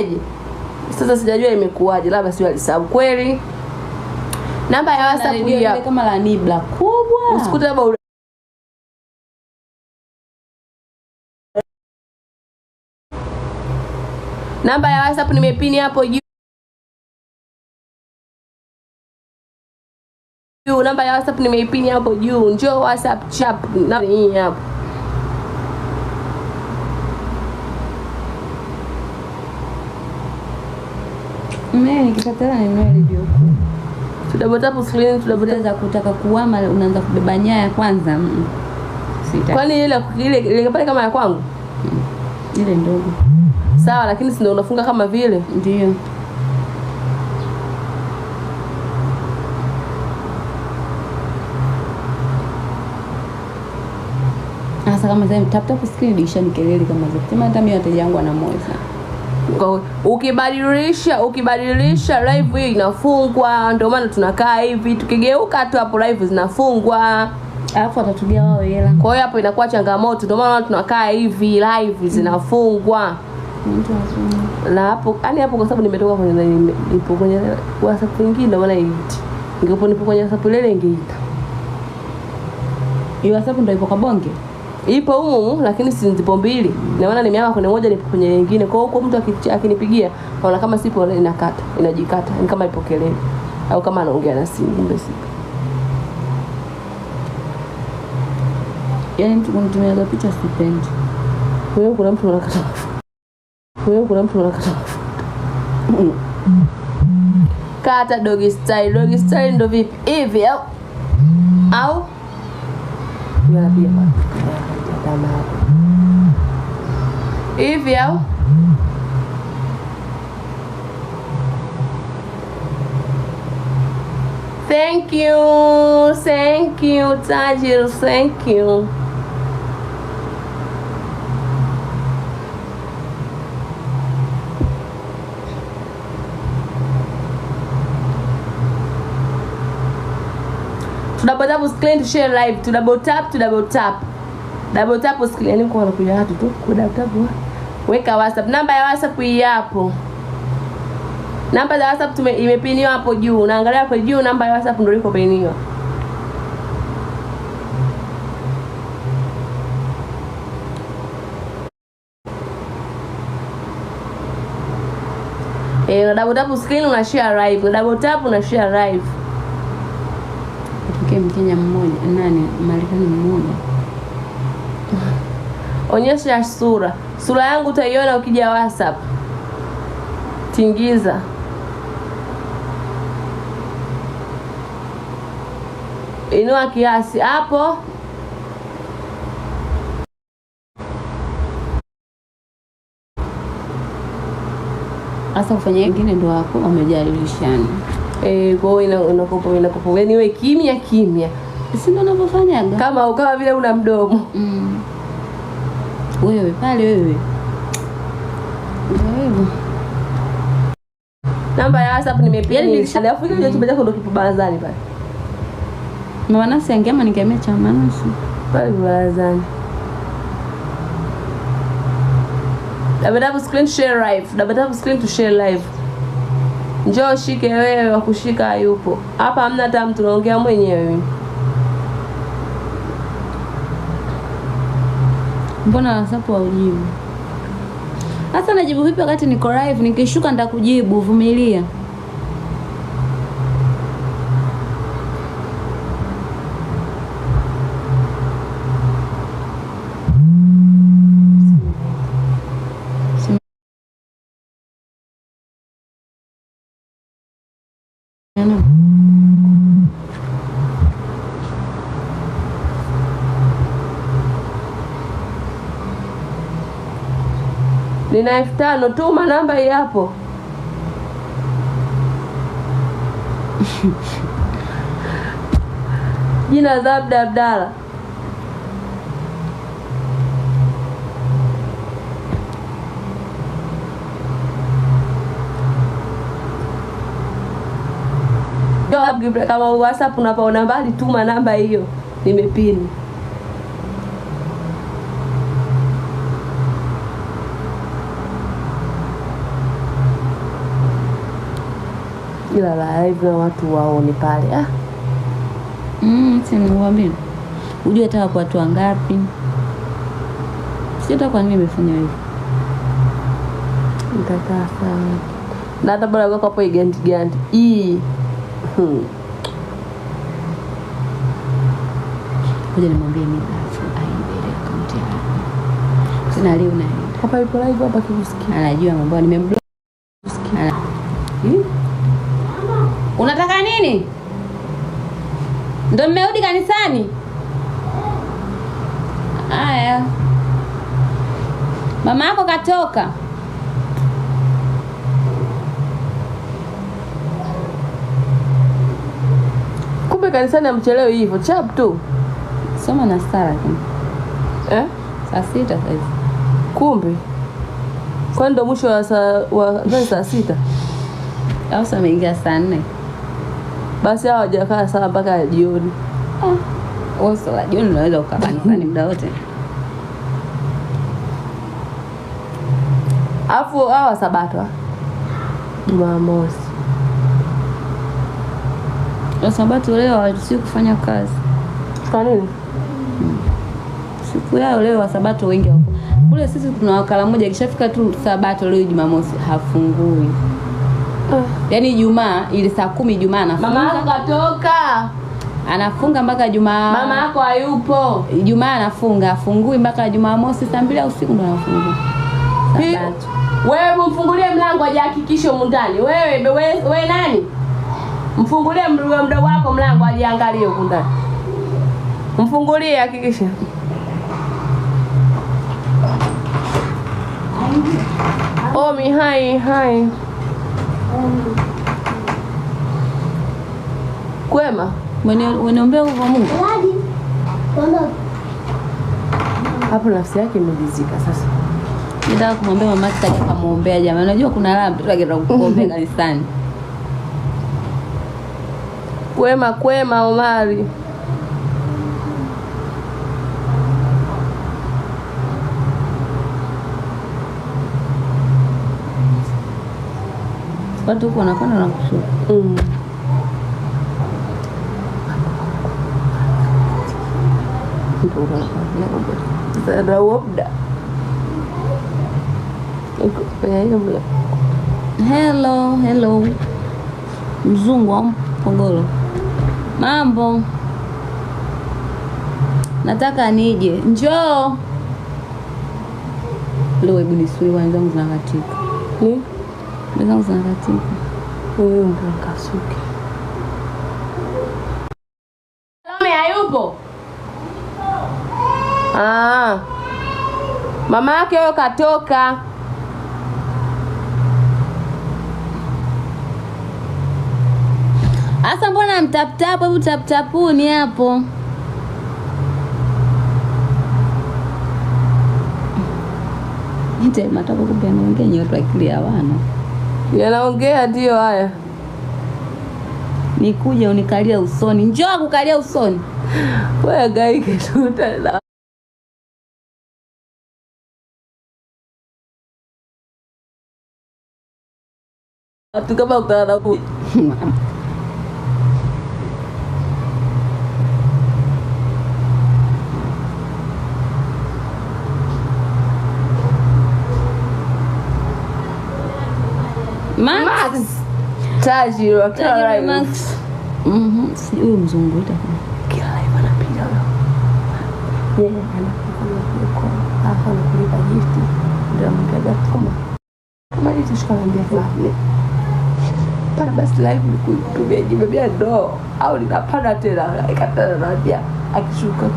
message. Sasa sijajua imekuaje, labda sio alisahau kweli. Namba ya WhatsApp hii hapa kama la Nibla kubwa. Usikute labda namba ya WhatsApp nimepini hapo juu. Namba ya WhatsApp nimeipini hapo juu. Njoo WhatsApp chat na hii hapo. Mimi nikipata neno video kuu. Tudabota screen, tudabota kutaka kuama unaanza kubeba nyaya kwanza. Sita. Kwani ile pale kama ya kwangu? Ile ndogo. Sawa, lakini si ndio unafunga kama vile? Ndio. Sasa kama sasa tap screen dirisha ni kelele kama zote. Sema hata mimi wateja wangu ana moyo sana. Ukibadilisha live hii inafungwa, ndio maana tunakaa hivi. Tukigeuka tu hapo live zinafungwa. Alafu watatugia wao hela. Kwa hiyo hapo inakuwa changamoto, ndio maana tunakaa hivi live zinafungwa. Na hapo yani hapo kwa sababu nimetoka kwenye nipo kwenye WhatsApp nyingine ndio maana iiti. Ningepo nipo kwenye WhatsApp ile ingeita. Hiyo WhatsApp ndio ipo kwa bonge. Ipo humu lakini si zipo mbili. Na maana nimeama kwenye moja nipo kwenye nyingine. Kwa hiyo mtu akinipigia naona kama sipo inakata, inajikata. Ni kama ipo kelele au kama anaongea na simu kumbe sipo. Yaani mtu kunitumia picha sipendi. Wewe kuna mtu anakata. Kata doggy style. Doggy style ndo vipi? Hivi au yana pia kama hivi au thank you Tajir, thank you. Double screen to share live, to double tap. Double tap screen ni kwa kuja watu tu, kwa double tap. Weka WhatsApp, namba ya WhatsApp hii hapo. Namba ya WhatsApp imepiniwa hapo juu. Unaangalia hapo juu namba ya WhatsApp ndio iko piniwa. Double tap screen una share live, double tap una share live. Mkenya mmoja nani Marekani mmoja. Onyesha sura yangu utaiona ukija WhatsApp. Tingiza. Inua kiasi hapo. Asa kufanya wengine ndio wako wamejadilishana. Kwa hiyo unakopo yani wewe kimya. Si ndio unavyofanyaga? Kama vile una mdomo. Wewe pale wewe. Ndio. Namba ya WhatsApp nimepia alafu ile YouTube yako ndio kipo barazani pale. Mama Nasi angema ningemea cha Manasi. Pale barazani. Double screen share live. Double screen to share live. Njoo shike wewe wa kushika yupo. Hapa hamna hata mtu naongea mwenyewe. Mbona WhatsApp haujibu? Sasa najibu vipi wakati niko live? Nikishuka nitakujibu, vumilia. Nina 5,000 tuma namba hii hapo. Jina Zabda Abdalla. Kama WhatsApp unapaona mbali tuma namba hiyo. Nimepini. kila live na watu waone pale. Si niwaambie. Unajua hata hapo watu wangapi? Sio kwa nini nimefanya hivi. Nitakaa sawa. Na hata bora kwa hapo igandi. Ngoja nimwambie mimi afu aibele account yako. Sina leo na hapa ipo live hapa kikusikia. Anajua mambo nimemblock. Unataka nini? Ndio mmerudi kanisani? Aya. Mama yako katoka. Kumbe kanisani amchelewe hivyo chap tu. Soma na sala tu. Saa 6 sasa. Kumbe. Kwa ndo mwisho wa saa 6. Au saa ameingia saa 4. Basi hawajakaa saa mpaka jioni. Sala jioni unaweza ukaa kanisani muda wote. Afu hawa Sabato. Jumamosi. Sabato leo hawataki kufanya kazi. Kwa nini? Siku yao leo wa Sabato wengi wako. Kule sisi tuna wakala mmoja kishafika tu Sabato leo Jumamosi hafungui. Yaani Ijumaa ile saa 10 Ijumaa anafunga. Mama yako katoka. Anafunga mpaka Jumaa. Mama yako hayupo. Ijumaa anafunga, afungui mpaka Jumamosi saa 2 usiku ndo anafungua. Sabato. Wewe mfungulie mlango aje hakikishe huko ndani. Wewe nani? Mfungulie mdogo wako mlango aje angalie huko ndani. Mfungulie hakikisha. Omi hai. Kwema? Wanaombea kwa Mungu. Hapo nafsi yake imejizika sasa. Ndio kumwambia mama yake akamuombea jamani. Unajua kuna raha mtoto akienda kuombea kanisani. Kwema Omari. Watu huko wanakwenda na kushuka. Hello. Mzungu wa Mpongolo. Mambo. Nataka nije. Njoo. Leo hebu nisui wenzangu zinakatika. Wenzangu zinakatika. Wewe ndo kasuke. Salome hayupo. Mama yake yeye katoka. Asa mbona mtaptapu, hebu taptapuni hapo. Nite mataka kupia naongea nyoto akili hawana. Yanaongea ndio haya. Nikuje unikalia usoni. Njoo kukalia usoni. Wewe gaike tu tena. Watu kama ukutana huko. Max. Tajiri kila live. Max. Si huyo mzungu itakuwa. Kila live anapiga wewe. Yeye anakuja kwa hapa na kulipa gift. Ndio mpiga kama. Kama hizo shikamwambia fulani. Para basi live nikutumia jibebea ndo au ninapanda tena ikatana na dia akishuka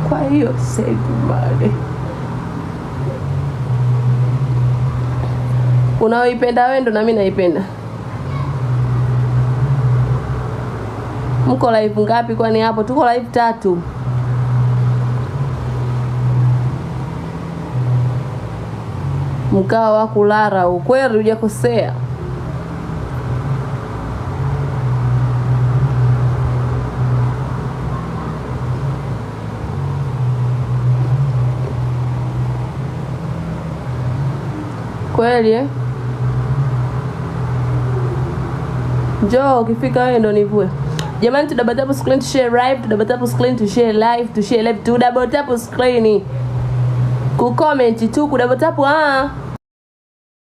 kwa hiyo save money. Unaoipenda wewe ndo na mimi naipenda. Mko live ngapi kwani hapo? Tuko live 3. Mkao wa kulala ukweli hujakosea. Kweli Njoo ukifika wewe ndo nivue. Jamani, tu double tap screen to share live, tu double tap screen to share live, tu share live, tu double tap screen. Ku comment tu ku double tap